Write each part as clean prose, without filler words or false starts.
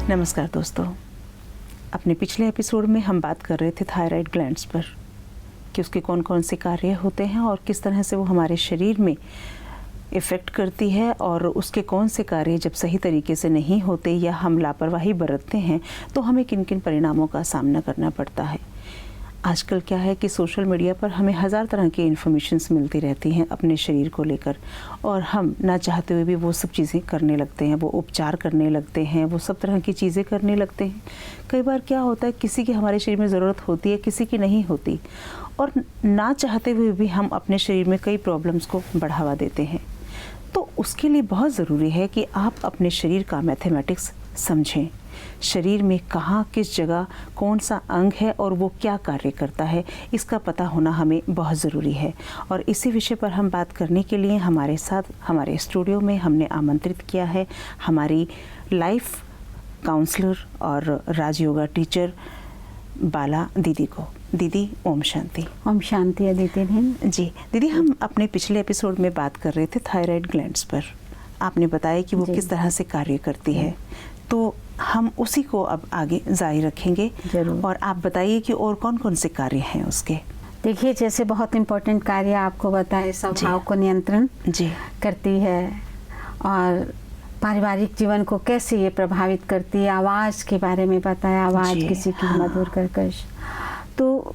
नमस्कार दोस्तों, अपने पिछले एपिसोड में हम बात कर रहे थे थायराइड ग्लैंड्स पर कि उसके कौन कौन से कार्य होते हैं और किस तरह से वो हमारे शरीर में इफ़ेक्ट करती है, और उसके कौन से कार्य जब सही तरीके से नहीं होते या हम लापरवाही बरतते हैं तो हमें किन किन परिणामों का सामना करना पड़ता है। आजकल क्या है कि सोशल मीडिया पर हमें हज़ार तरह की इन्फॉर्मेशंस मिलती रहती हैं अपने शरीर को लेकर, और हम ना चाहते हुए भी वो सब चीज़ें करने लगते हैं, वो उपचार करने लगते हैं, वो सब तरह की चीज़ें करने लगते हैं। कई बार क्या होता है, किसी की हमारे शरीर में ज़रूरत होती है, किसी की नहीं होती, और ना चाहते हुए भी हम अपने शरीर में कई प्रॉब्लम्स को बढ़ावा देते हैं। तो उसके लिए बहुत ज़रूरी है कि आप अपने शरीर का मैथमेटिक्स समझें। शरीर में कहाँ किस जगह कौन सा अंग है और वो क्या कार्य करता है, इसका पता होना हमें बहुत ज़रूरी है। और इसी विषय पर हम बात करने के लिए हमारे साथ हमारे स्टूडियो में हमने आमंत्रित किया है हमारी लाइफ काउंसलर और राजयोगा टीचर बाला दीदी को। दीदी ओम शांति। ओम शांति अदिति बहन जी। दीदी, हम अपने पिछले एपिसोड में बात कर रहे थे थायराइड ग्लैंड्स पर। आपने बताया कि वो किस तरह से कार्य करती है, तो हम उसी को अब आगे जारी रखेंगे। जरूर। और आप बताइए कि और कौन कौन से कार्य हैं उसके। देखिए, जैसे बहुत इम्पोर्टेंट कार्य आपको बताए, स्वभाव को नियंत्रण जी करती है और पारिवारिक जीवन को कैसे ये प्रभावित करती है। आवाज़ के बारे में बताया, आवाज़ किसी की मधुर कर्कश। तो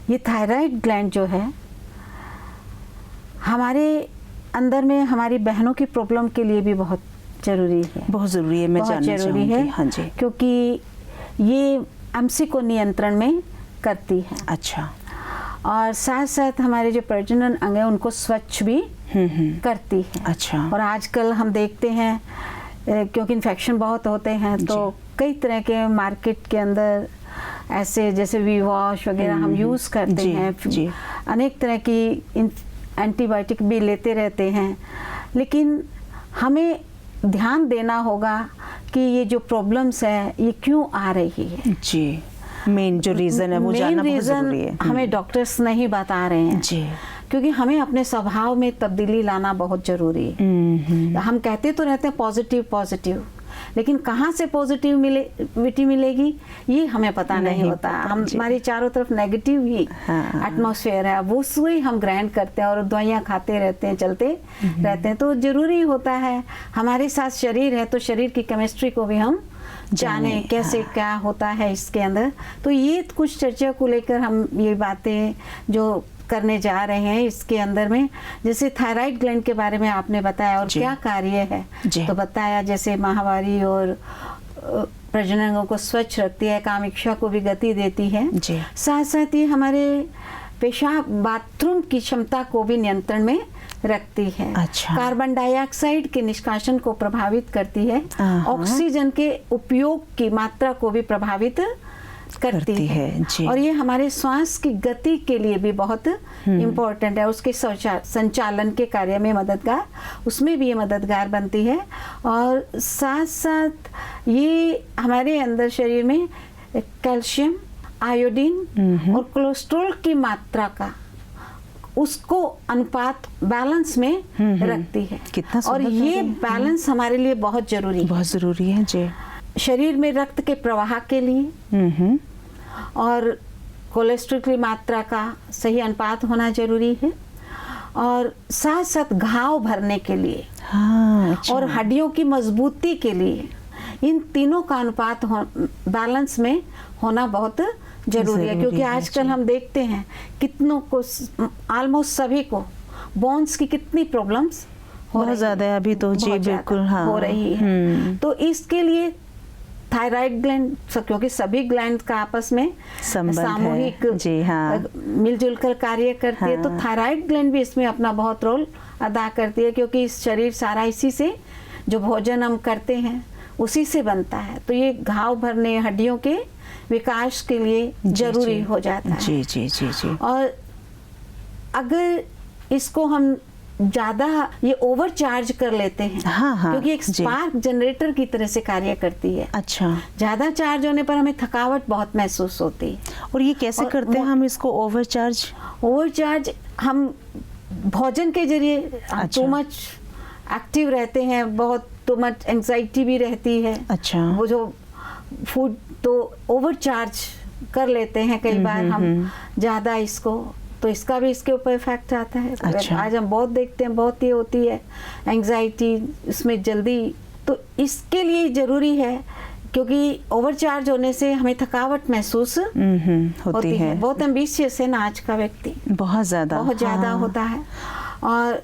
ये थायराइड ग्लैंड जो है हमारे अंदर में हमारी बहनों की प्रॉब्लम के लिए भी बहुत ज़रूरी है। बहुत ज़रूरी है, मैं जानना चाहूँगी। हाँ जी। क्योंकि ये एमसी को नियंत्रण में करती है। अच्छा। और साथ साथ हमारे जो प्रजनन अंग है उनको स्वच्छ भी करती है। अच्छा। और आजकल हम देखते हैं क्योंकि इन्फेक्शन बहुत होते हैं, तो कई तरह के मार्केट के अंदर ऐसे जैसे वी वॉश वगैरह हम यूज़ करते हैं। अनेक तरह की एंटीबायोटिक भी लेते रहते हैं, लेकिन हमें ध्यान देना होगा कि ये जो प्रॉब्लम्स है ये क्यों आ रही है। जी। मेन जो रीज़न है वो जानना बहुत ज़रूरी है। हमें डॉक्टर्स नहीं बता रहे हैं जी, क्योंकि हमें अपने स्वभाव में तब्दीली लाना बहुत ज़रूरी है। हम कहते तो रहते हैं पॉजिटिव पॉजिटिव, लेकिन कहाँ से पॉजिटिविटी मिलेगी ये हमें पता नहीं होता। हम हमारी चारों तरफ नेगेटिव ही एटमॉस्फेयर है, वो सुई हम ग्रहण करते हैं और दवाइयाँ खाते रहते हैं, चलते रहते हैं। तो ज़रूरी होता है हमारे साथ शरीर है तो शरीर की केमिस्ट्री को भी हम जाने कैसे क्या होता है इसके अंदर। तो ये कुछ चर्चा को लेकर हम ये बातें जो करने जा रहे हैं इसके अंदर में, जैसे थायराइड ग्लैंड के बारे में आपने बताया और क्या कार्य है तो बताया। जैसे माहवारी और प्रजनन को स्वच्छ रखती है, काम इच्छा को भी गति देती है। साथ साथ ही हमारे पेशाब बाथरूम की क्षमता को भी नियंत्रण में रखती है। अच्छा। कार्बन डाइऑक्साइड के निष्कासन को प्रभावित करती है। ऑक्सीजन के उपयोग की मात्रा को भी प्रभावित करती है जी। और ये हमारे श्वास की गति के लिए भी बहुत इम्पोर्टेंट है, उसके संचालन के कार्य में मददगार, उसमें भी ये मददगार बनती है। और साथ साथ ये हमारे अंदर शरीर में कैल्शियम, आयोडीन और कोलेस्ट्रॉल की मात्रा का उसको अनुपात बैलेंस में रखती है। कितना और ये बैलेंस हमारे लिए बहुत ज़रूरी है जी। शरीर में रक्त के प्रवाह के लिए और कोलेस्ट्रॉल की मात्रा का सही अनुपात होना जरूरी है, और साथ साथ घाव भरने के लिए अच्छा। और हड्डियों की मजबूती के लिए इन तीनों का अनुपात बैलेंस में होना बहुत जरूरी है। क्योंकि आजकल हम देखते हैं कितनों को, ऑलमोस्ट सभी को बोन्स की कितनी प्रॉब्लम्स बहुत ज़्यादा है अभी तो जी, बिल्कुल हो रही है। तो इसके लिए थायराइड ग्लैंड, क्योंकि सभी ग्लैंड का आपस में सामूहिक मिलजुल कर कार्य करती है, तो थायराइड ग्लैंड भी इसमें अपना बहुत रोल अदा करती है। क्योंकि इस शरीर सारा इसी से, जो भोजन हम करते हैं उसी से बनता है, तो ये घाव भरने, हड्डियों के विकास के लिए जरूरी हो जाता है। जी जी जी जी। और अगर इसको हम ज़्यादा ये ओवर चार्ज कर लेते हैं, क्योंकि एक स्पार्क जनरेटर की तरह से कार्य करती है। अच्छा। ज़्यादा चार्ज होने पर हमें थकावट बहुत महसूस होती है। और ये कैसे करते हैं हम इसको ओवर चार्ज? हम भोजन के जरिए टू मच एक्टिव रहते हैं, बहुत तो मच एंजाइटी भी रहती है। अच्छा। वो जो फूड तो ओवरचार्ज कर लेते हैं कई बार हम ज़्यादा इसको, तो इसका भी इसके ऊपर इफेक्ट आता है। अच्छा। आज हम बहुत देखते हैं, बहुत ये होती है एंजाइटी इसमें जल्दी, तो इसके लिए ज़रूरी है क्योंकि ओवरचार्ज होने से हमें थकावट महसूस होती है। बहुत एम्बिशियस है ना आज का व्यक्ति, बहुत ज़्यादा होता है, और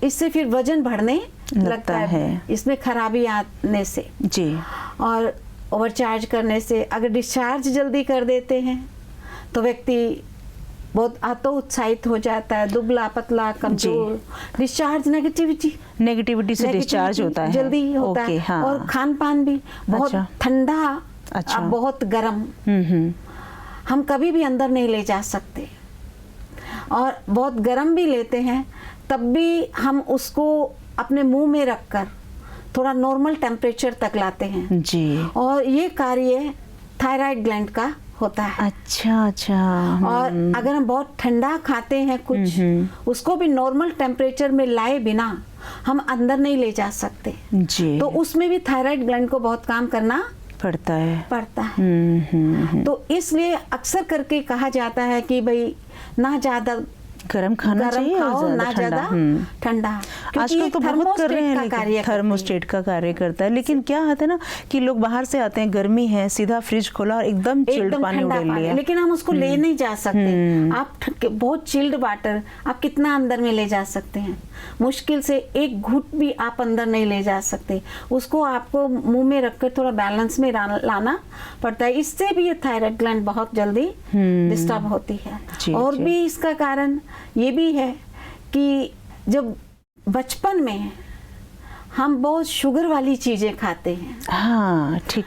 इससे फिर वजन बढ़ने लगता है इसमें खराबी आने से जी। और ओवरचार्ज करने से अगर डिस्चार्ज जल्दी कर देते हैं तो व्यक्ति बहुत उत्साहित हो जाता है, दुबला पतला कमजोर। डिस्चार्ज नेगेटिविटी से डिस्चार्ज होता है, जल्दी होता है। हाँ। और खान पान भी बहुत ठंडा, अच्छा। बहुत गर्म हम कभी भी अंदर नहीं ले जा सकते, और बहुत गर्म भी लेते हैं तब भी हम उसको अपने मुंह में रखकर थोड़ा नॉर्मल टेम्परेचर तक लाते हैं जी। और ये कार्य थायराइड ग्लैंड का होता है। अच्छा। और अगर हम बहुत ठंडा खाते हैं कुछ, उसको भी नॉर्मल टेम्परेचर में लाए बिना हम अंदर नहीं ले जा सकते जी। तो उसमें भी थायराइड ग्लैंड को बहुत काम करना पड़ता है। तो इसलिए अक्सर करके कहा जाता है कि भाई ना ज्यादा गरम खाना चाहिए और ना ज्यादा ठंडा। आजकल तो बहुत कर रहे हैं, लेकिन थर्मोस्टेट का कार्य करता है। लेकिन क्या होता है ना कि लोग बाहर से आते हैं, गर्मी है, सीधा फ्रिज खोला और एकदम चिल्ड पानी उड़ेल लिया, लेकिन हम उसको ले नहीं जा सकते। आप बहुत चिल्ड वाटर आप कितना अंदर में ले जा सकते हैं? मुश्किल से एक घूंट भी आप अंदर नहीं ले जा सकते, उसको आपको मुंह में रखकर थोड़ा बैलेंस में लाना पड़ता है। इससे भी ये थायराइड ग्लैंड बहुत जल्दी डिस्टर्ब होती है। और भी इसका कारण ये भी है कि जब बचपन में हम बहुत शुगर वाली चीजें खाते हैं। हाँ, ठीक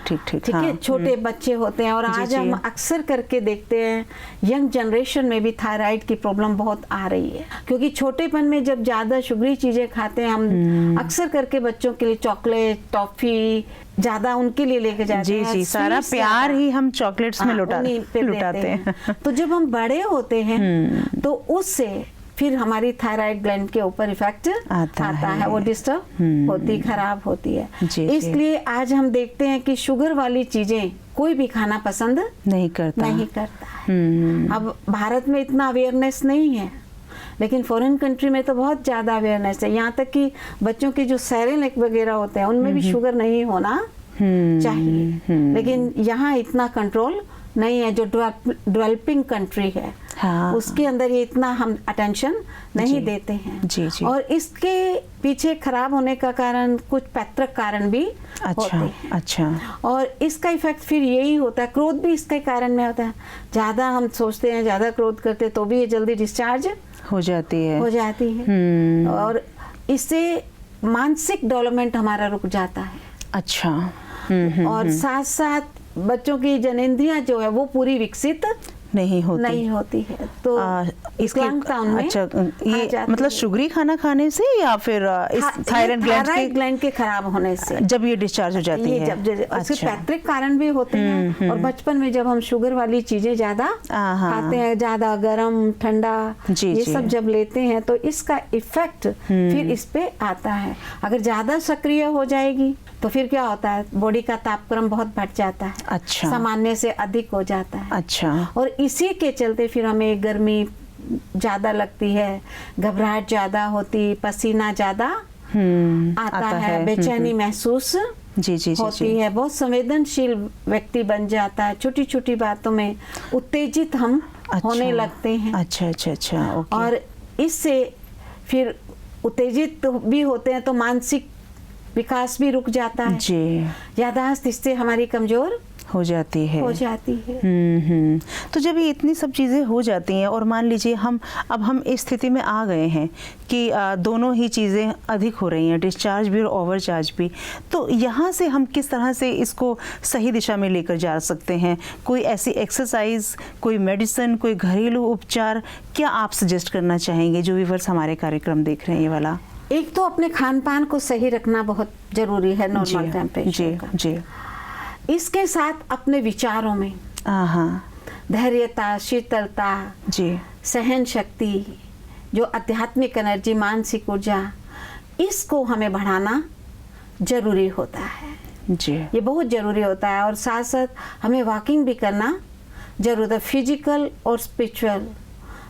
है। छोटे बच्चे होते हैं और आज हम अक्सर करके देखते हैं यंग जनरेशन में भी थायराइड की प्रॉब्लम बहुत आ रही है, क्योंकि छोटेपन में जब ज्यादा शुगरी चीजें खाते हैं हम, अक्सर करके बच्चों के लिए चॉकलेट, टॉफी ज्यादा उनके लिए लेके जाते हैं। जी, सारा प्यार ही हम चॉकलेट्स में लुटाते हैं। तो जब हम बड़े होते हैं तो उससे फिर हमारी थायराइड ग्लैंड के ऊपर इफेक्ट आता है, वो डिस्टर्ब होती, खराब होती है। इसलिए आज हम देखते हैं कि शुगर वाली चीजें कोई भी खाना पसंद नहीं करता है। अब भारत में इतना अवेयरनेस नहीं है, लेकिन फॉरेन कंट्री में तो बहुत ज्यादा अवेयरनेस है। यहाँ तक कि बच्चों की जो सेरेलैक वगैरह होते हैं उनमें भी शुगर नहीं होना चाहिए, लेकिन यहाँ इतना कंट्रोल नहीं है। जो डेवलपिंग कंट्री है उसके अंदर ये इतना हम अटेंशन नहीं देते हैं। और इसके पीछे खराब होने का कारण कुछ पैतृक कारण भी होते हैं। और इसका इफेक्ट फिर यही होता है, क्रोध भी इसके कारण में होता है। ज्यादा हम सोचते हैं, ज्यादा क्रोध करते तो भी ये जल्दी डिस्चार्ज हो जाती है। और इससे मानसिक डेवलपमेंट हमारा रुक जाता है। और साथ साथ बच्चों की जनेंद्रियां जो है वो पूरी विकसित नहीं होती है। तो इसके ये मतलब शुगरी खाना खाने से या फिर इस थायराइड ग्लैंड के खराब होने से जब ये डिस्चार्ज हो जाती है। उसके पैतृक कारण भी होते हैं। और बचपन में जब हम शुगर वाली चीजें ज्यादा खाते हैं, ज्यादा गर्म ठंडा ये सब जब लेते हैं तो इसका इफेक्ट फिर इस पे आता है। अगर ज्यादा सक्रिय हो जाएगी तो फिर क्या होता है, बॉडी का तापक्रम बहुत बढ़ जाता है, सामान्य से अधिक हो जाता है। और इसी के चलते फिर हमें गर्मी ज्यादा लगती है, घबराहट ज्यादा होती, पसीना ज्यादा आता है, बेचैनी महसूस होती है, बहुत संवेदनशील व्यक्ति बन जाता है, छोटी छोटी बातों में उत्तेजित हम होने लगते हैं। और इससे फिर उत्तेजित भी होते हैं तो मानसिक विकास भी रुक जाता है, याददाश्त इससे हमारी कमजोर हो जाती है। तो जब ये इतनी सब चीज़ें हो जाती हैं और मान लीजिए हम इस स्थिति में आ गए हैं कि दोनों ही चीज़ें अधिक हो रही हैं, डिस्चार्ज भी और ओवरचार्ज भी, तो यहाँ से हम किस तरह से इसको सही दिशा में लेकर जा सकते हैं? कोई ऐसी एक्सरसाइज, कोई मेडिसिन, कोई घरेलू उपचार क्या आप सजेस्ट करना चाहेंगे जो व्यूअर्स हमारे कार्यक्रम देख रहे हैं ये वाला? एक तो अपने खान पान को सही रखना बहुत जरूरी है, नॉर्मल टेम्परेचर का। इसके साथ अपने विचारों में धैर्यता, शीतलता, सहन शक्ति, जो आध्यात्मिक एनर्जी, मानसिक ऊर्जा, इसको हमें बढ़ाना जरूरी होता है। जी। ये बहुत ज़रूरी होता है और साथ साथ हमें वॉकिंग भी करना जरूरत है। फिजिकल और स्पिरिचुअल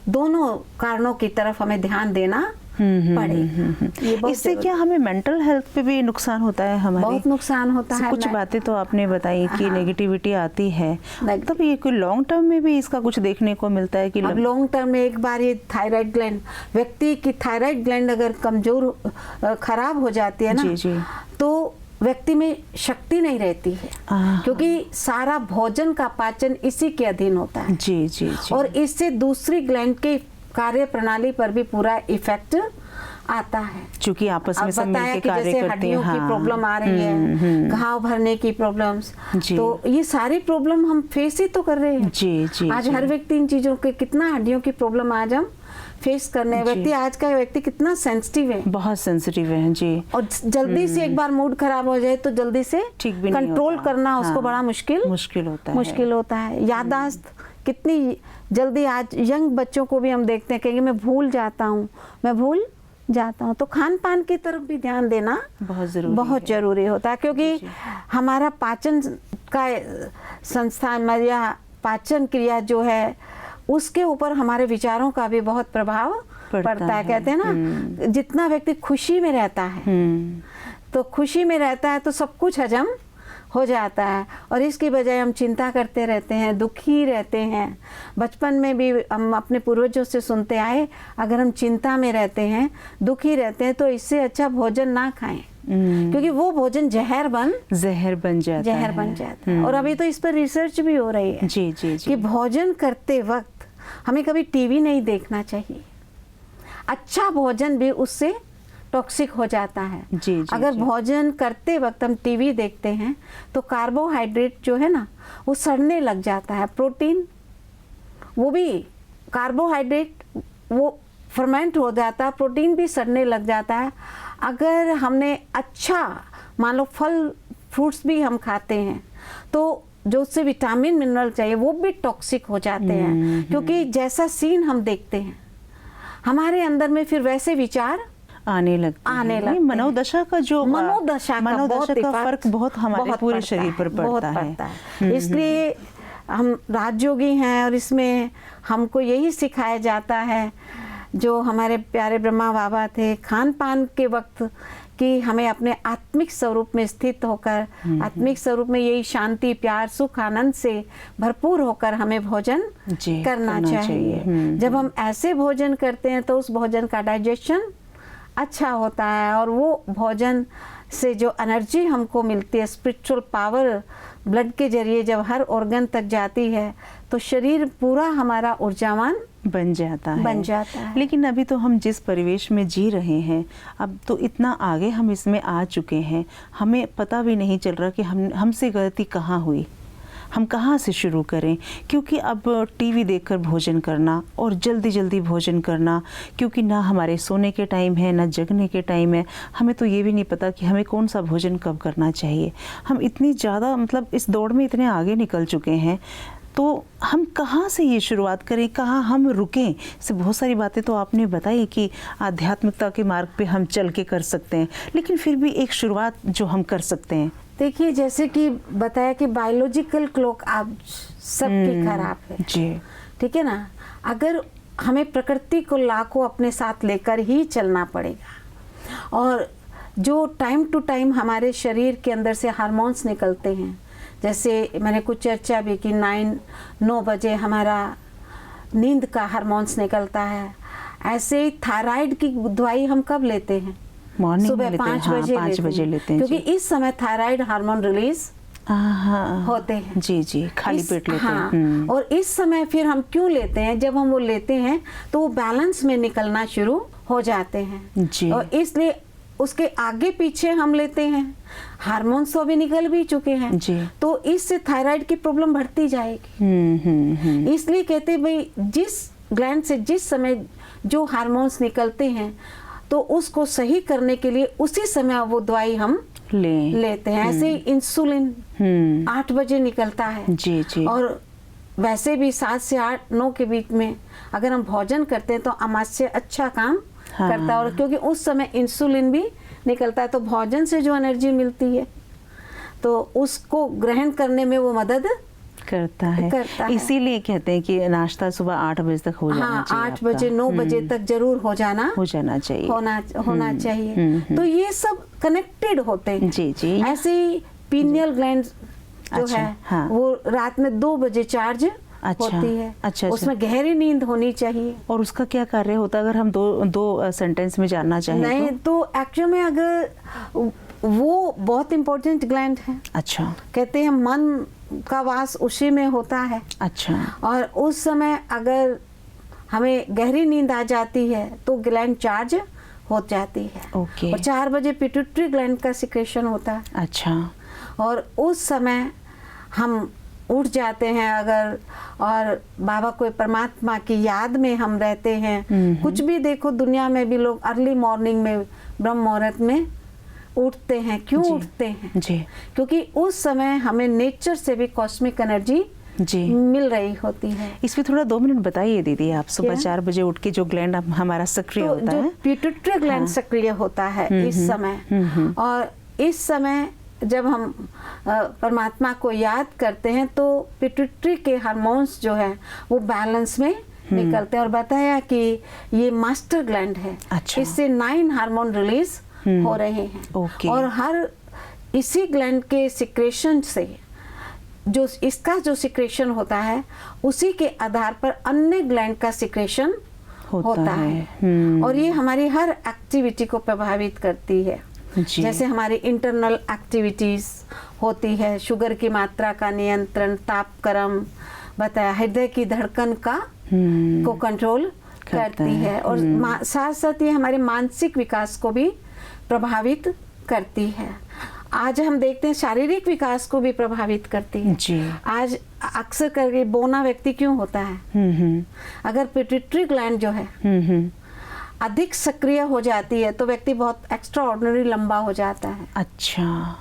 दोनों कारणों की तरफ हमें ध्यान देना पड़ेगा। ये बहुत इससे जरूरी- क्या हमें मेंटल हेल्थ पे भी नुकसान होता है हमारे? बहुत नुकसान होता है। कुछ बातें तो आपने बताई कि हाँ। नेगेटिविटी आती है, तब ये कोई लॉन्ग टर्म में भी इसका कुछ देखने को मिलता है कि अब लॉन्ग टर्म में एक बार ये थायराइड ग्लैंड, व्यक्ति की थायराइड ग्लैंड अगर कमजोर खराब हो जाती है ना, जी, जी। तो व्यक्ति में शक्ति नहीं रहती है, क्योंकि सारा भोजन का पाचन इसी के अधीन होता है। जी जी जी। और इससे दूसरी ग्लैंड के कार्य प्रणाली पर भी पूरा इफेक्ट आता है। क्योंकि आपस में अब सब बताया मिलके कि कार्य जैसे करते हैं। हड्डियों की हाँ। प्रॉब्लम आ रही है, घाव भरने की प्रॉब्लम्स, जी। तो ये सारी प्रॉब्लम हम फेस ही तो कर रहे हैं। जी जी। आज जी। हर व्यक्ति इन चीजों के कितना हड्डियों की प्रॉब्लम आज हम फेस करने हैं। जी। व्यक्ति आज का व्यक्ति कितना सेंसिटिव है, बहुत सेंसिटिव है। जी। और जल्दी से एक बार मूड खराब हो जाए तो जल्दी से ठीक भी नहीं कंट्रोल होता। करना उसको हाँ। बड़ा मुश्किल होता है। याददाश्त कितनी जल्दी आज यंग बच्चों को भी हम देखते हैं, कहेंगे मैं भूल जाता हूँ। तो खान पान की तरफ भी ध्यान देना बहुत जरूरी होता है, क्योंकि हमारा पाचन का संस्थान या पाचन क्रिया जो है उसके ऊपर हमारे विचारों का भी बहुत प्रभाव पड़ता है। कहते हैं ना, जितना व्यक्ति खुशी में रहता है तो खुशी में रहता है तो सब कुछ हजम हो जाता है, और इसकी बजाय हम चिंता करते रहते हैं, दुखी रहते हैं। बचपन में भी हम अपने पूर्वजों से सुनते आए, अगर हम चिंता में रहते हैं, दुखी रहते हैं, तो इससे अच्छा भोजन ना खाएं, क्योंकि वो भोजन जहर बन जाता है। और अभी तो इस पर रिसर्च भी हो रही है जी जी जी। कि भोजन करते वक्त हमें कभी टीवी नहीं देखना चाहिए। अच्छा भोजन भी उससे टॉक्सिक हो जाता है। जी, जी, अगर जी। भोजन करते वक्त हम टीवी देखते हैं तो कार्बोहाइड्रेट जो है ना वो सड़ने लग जाता है। प्रोटीन, वो भी कार्बोहाइड्रेट वो फर्मेंट हो जाता है, प्रोटीन भी सड़ने लग जाता है। अगर हमने अच्छा, मान लो फल फ्रूट्स भी हम खाते हैं तो जो उससे विटामिन मिनरल चाहिए वो भी टॉक्सिक हो जाते हैं, क्योंकि जैसा सीन हम देखते हैं हमारे अंदर में फिर वैसे विचार आने लगते हैं। मनोदशा का फर्क बहुत हमारे पूरे शरीर पर पड़ता है। इसलिए हम राजयोगी हैं और इसमें हमको यही सिखाया जाता है, जो हमारे प्यारे ब्रह्मा बाबा थे, खान पान के वक्त कि हमें अपने आत्मिक स्वरूप में स्थित होकर, आत्मिक स्वरूप में यही शांति, प्यार, सुख, आनंद से भरपूर होकर हमें भोजन करना चाहिए। जब हम ऐसे भोजन करते हैं तो उस भोजन का डाइजेशन अच्छा होता है, और वो भोजन से जो एनर्जी हमको मिलती है, स्पिरिचुअल पावर ब्लड के जरिए जब हर ऑर्गन तक जाती है तो शरीर पूरा हमारा ऊर्जावान बन जाता है। लेकिन अभी तो हम जिस परिवेश में जी रहे हैं, अब तो इतना आगे हम इसमें आ चुके हैं, हमें पता भी नहीं चल रहा कि हमसे गलती कहाँ हुई, हम कहाँ से शुरू करें। क्योंकि अब टीवी देखकर भोजन करना और जल्दी जल्दी भोजन करना, क्योंकि ना हमारे सोने के टाइम है ना जगने के टाइम है, हमें तो ये भी नहीं पता कि हमें कौन सा भोजन कब करना चाहिए। हम इतनी ज़्यादा इस दौड़ में इतने आगे निकल चुके हैं, तो हम कहाँ से ये शुरुआत करें, कहाँ हम रुकें। से बहुत सारी बातें तो आपने बताई कि आध्यात्मिकता के मार्ग पे हम चल के कर सकते हैं, लेकिन फिर भी एक शुरुआत जो हम कर सकते हैं। देखिए, जैसे कि बताया कि बायोलॉजिकल क्लॉक आप सबकी खराब है जी, ठीक है ना। अगर हमें प्रकृति को लाखों अपने साथ लेकर ही चलना पड़ेगा, और जो टाइम टू टाइम हमारे शरीर के अंदर से हार्मोन्स निकलते हैं, जैसे मैंने कुछ चर्चा भी की, 9 बजे हमारा नींद का हार्मोन्स निकलता है। ऐसे ही थायराइड की दवाई हम कब लेते हैं? सुबह 5 बजे लेते हैं, क्योंकि इस समय थायराइड हार्मोन रिलीज होते हैं। जी जी, खाली पेट लेते हैं। और इस समय फिर हम क्यों लेते हैं? जब हम वो लेते हैं तो वो बैलेंस में निकलना शुरू हो जाते हैं जी। और इसलिए उसके आगे पीछे हम लेते हैं, हार्मोन्स तो अभी निकल भी चुके हैं जी। तो इससे थायराइड की प्रॉब्लम बढ़ती जाएगी। इसलिए कहते हैं भाई, जिस ग्लैंड से जिस समय जो हार्मोन्स निकलते हैं तो उसको सही करने के लिए उसी समय वो दवाई हम लेते हैं। ऐसे ही इंसुलिन 8 बजे निकलता है जी जी। और वैसे भी 7 से 8-9 के बीच में अगर हम भोजन करते हैं तो आमाशय अच्छा काम करता है, और क्योंकि उस समय इंसुलिन भी निकलता है, तो भोजन से जो एनर्जी मिलती है तो उसको ग्रहण करने में वो मदद करता है। इसीलिए कहते हैं कि नाश्ता सुबह 8 बजे तक हो जाना चाहिए। 8 बजे 9 बजे तक जरूर हो जाना चाहिए, होना चाहिए। तो ये सब कनेक्टेड होते हैं। जी जी। ऐसे ही पीनियल ग्लैंड जो है हाँ। वो रात में 2 बजे चार्ज होती है। अच्छा। उसमें गहरी नींद होनी चाहिए। और उसका क्या कार्य होता है, अगर हम दो सेंटेंस में जानना चाहें? नहीं तो एक्चुअल में अगर वो बहुत इम्पोर्टेंट ग्लैंड है। अच्छा। कहते हैं मन का वास उसी में होता है। अच्छा। और उस समय अगर हमें गहरी नींद आ जाती है तो ग्लैंड चार्ज हो जाती है। ओके। और 4 बजे पिट्यूटरी ग्लैंड का सिक्रेशन होता है। अच्छा। और उस समय हम उठ जाते हैं अगर, और बाबा कोई परमात्मा की याद में हम रहते हैं। कुछ भी देखो, दुनिया में भी लोग अर्ली मॉर्निंग में ब्रह्म मुहूर्त में उठते हैं। क्यों उठते हैं? जी। क्योंकि उस समय हमें नेचर से भी कॉस्मिक एनर्जी जी मिल रही होती है। इसमें थोड़ा 2 मिनट बताइए दीदी, आप सुबह 4 बजे उठ के जो ग्लैंड हमारा सक्रिय होता है, पिट्यूटरी ग्लैंड सक्रिय होता है इस समय। और इस समय जब हम परमात्मा को याद करते हैं तो पिट्यूटरी के हार्मोन्स जो है वो बैलेंस में निकलते हैं। और बताया कि ये मास्टर ग्लैंड है। अच्छा। इससे 9 हार्मोन रिलीज हो रहे हैं। ओके। और हर इसी ग्लैंड के सिक्रेशन से जो इसका जो सिक्रेशन होता है उसी के आधार पर अन्य ग्लैंड का सिक्रेशन होता है। और ये हमारी हर एक्टिविटी को प्रभावित करती है। जैसे हमारी इंटरनल एक्टिविटीज होती है, शुगर की मात्रा का नियंत्रण, तापक्रम, बताया हृदय की धड़कन का को कंट्रोल करती है। और साथ साथ ये हमारे मानसिक विकास को भी प्रभावित करती है। आज हम देखते हैं शारीरिक विकास को भी प्रभावित करती है जी। आज अक्सर करके बौना व्यक्ति क्यों होता है? अगर पिट्यूटरी ग्लैंड जो है अधिक सक्रिय हो जाती है तो व्यक्ति बहुत एक्स्ट्रा ऑर्डिनरी लंबा हो जाता है। अच्छा।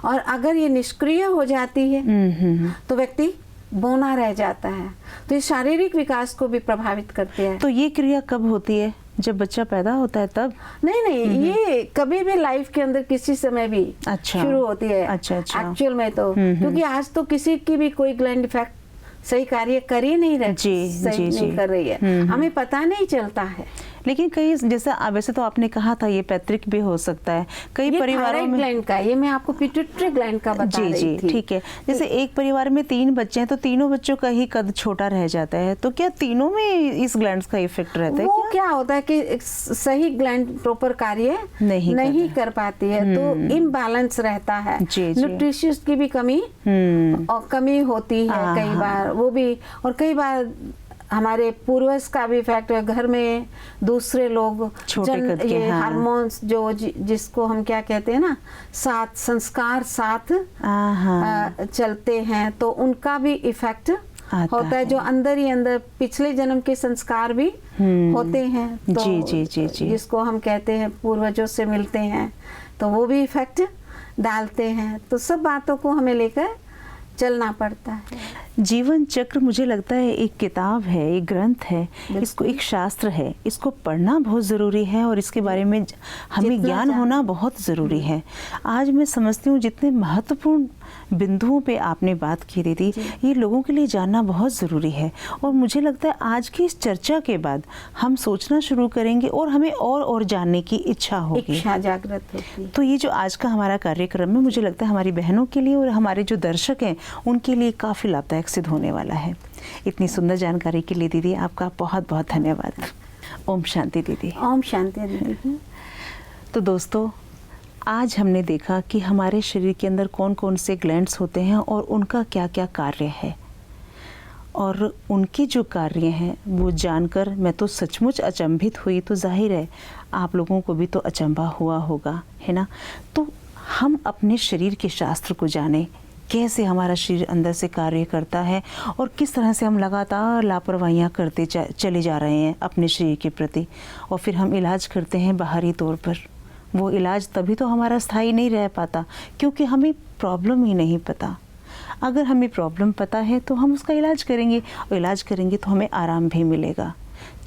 और अगर ये निष्क्रिय हो जाती है तो व्यक्ति बौना रह जाता है। तो ये शारीरिक विकास को भी प्रभावित करते हैं। तो ये क्रिया कब होती है? जब बच्चा पैदा होता है तब? नहीं, ये कभी भी लाइफ के अंदर किसी समय भी शुरू होती है। अच्छा। एक्चुअल में तो क्योंकि आज तो किसी की भी कोई ग्लैंड इफेक्ट सही कार्य कर ही नहीं रही, सही नहीं कर रही है। हमें पता नहीं चलता है। लेकिन कई जैसा वैसे तो आपने कहा था ये पैतृक भी हो सकता है कई परिवारों में। ग्लैंड का ये मैं आपको पिट्यूटरी ग्लैंड का बता रही थी। ठीक है। जैसे एक परिवार में 3 बच्चे हैं तो तीनों बच्चों का ही कद छोटा रह जाता है, तो क्या तीनों में इस ग्लैंड का इफेक्ट रहता है? वो क्या होता है कि सही ग्लैंड प्रॉपर कार्य नहीं कर पाती है तो इम्बैलेंस रहता है। न्यूट्रिशियस की भी कमी होती है कई बार, वो भी। और कई बार हमारे पूर्वज का भी इफेक्ट है। घर में दूसरे लोग ये हार्मोन्स जो जिसको हम क्या कहते हैं ना, साथ संस्कार साथ चलते हैं तो उनका भी इफेक्ट होता है। जो अंदर ही अंदर पिछले जन्म के संस्कार भी होते हैं तो जी। जिसको हम कहते हैं पूर्वजों से मिलते हैं तो वो भी इफेक्ट डालते हैं। तो सब बातों को हमें लेकर चलना पड़ता है। जीवन चक्र मुझे लगता है एक किताब है, एक ग्रंथ है, इसको एक शास्त्र है, इसको पढ़ना बहुत ज़रूरी है और इसके बारे में हमें ज्ञान होना बहुत ज़रूरी है। आज मैं समझती हूँ जितने महत्वपूर्ण बिंदुओं पे आपने बात की दीदी, ये लोगों के लिए जानना बहुत ज़रूरी है। और मुझे लगता है आज की इस चर्चा के बाद हम सोचना शुरू करेंगे और हमें और जानने की इच्छा होगी, इच्छा जागृत होगी। तो ये जो आज का हमारा कार्यक्रम है मुझे लगता है हमारी बहनों के लिए और हमारे जो दर्शक हैं उनके लिए काफ़ी लाभदायक सिद्ध होने वाला है। इतनी सुंदर जानकारी के लिए दीदी आपका बहुत बहुत धन्यवाद। ओम शांति दीदी। ओम शांति दीदी। तो दोस्तों, आज हमने देखा कि हमारे शरीर के अंदर कौन कौन से ग्लैंड्स होते हैं और उनका क्या क्या कार्य है, और उनके जो कार्य हैं वो जानकर मैं तो सचमुच अचंभित हुई। तो जाहिर है आप लोगों को भी तो अचंभा हुआ होगा, है ना? तो हम अपने शरीर के शास्त्र को जानें, कैसे हमारा शरीर अंदर से कार्य करता है और किस तरह से हम लगातार लापरवाहियाँ करते चले जा रहे हैं अपने शरीर के प्रति, और फिर हम इलाज करते हैं बाहरी तौर पर। वो इलाज तभी तो हमारा स्थायी नहीं रह पाता क्योंकि हमें प्रॉब्लम ही नहीं पता। अगर हमें प्रॉब्लम पता है तो हम उसका इलाज करेंगे, और इलाज करेंगे तो हमें आराम भी मिलेगा।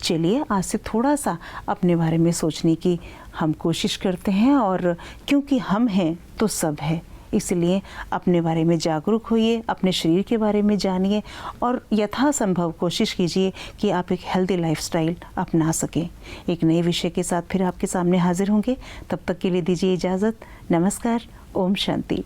चलिए आज से थोड़ा सा अपने बारे में सोचने की हम कोशिश करते हैं, और क्योंकि हम हैं तो सब है, इसलिए अपने बारे में जागरूक होइए, अपने शरीर के बारे में जानिए और यथासंभव कोशिश कीजिए कि आप एक हेल्दी लाइफस्टाइल अपना सकें। एक नए विषय के साथ फिर आपके सामने हाजिर होंगे, तब तक के लिए दीजिए इजाज़त। नमस्कार, ओम शांति।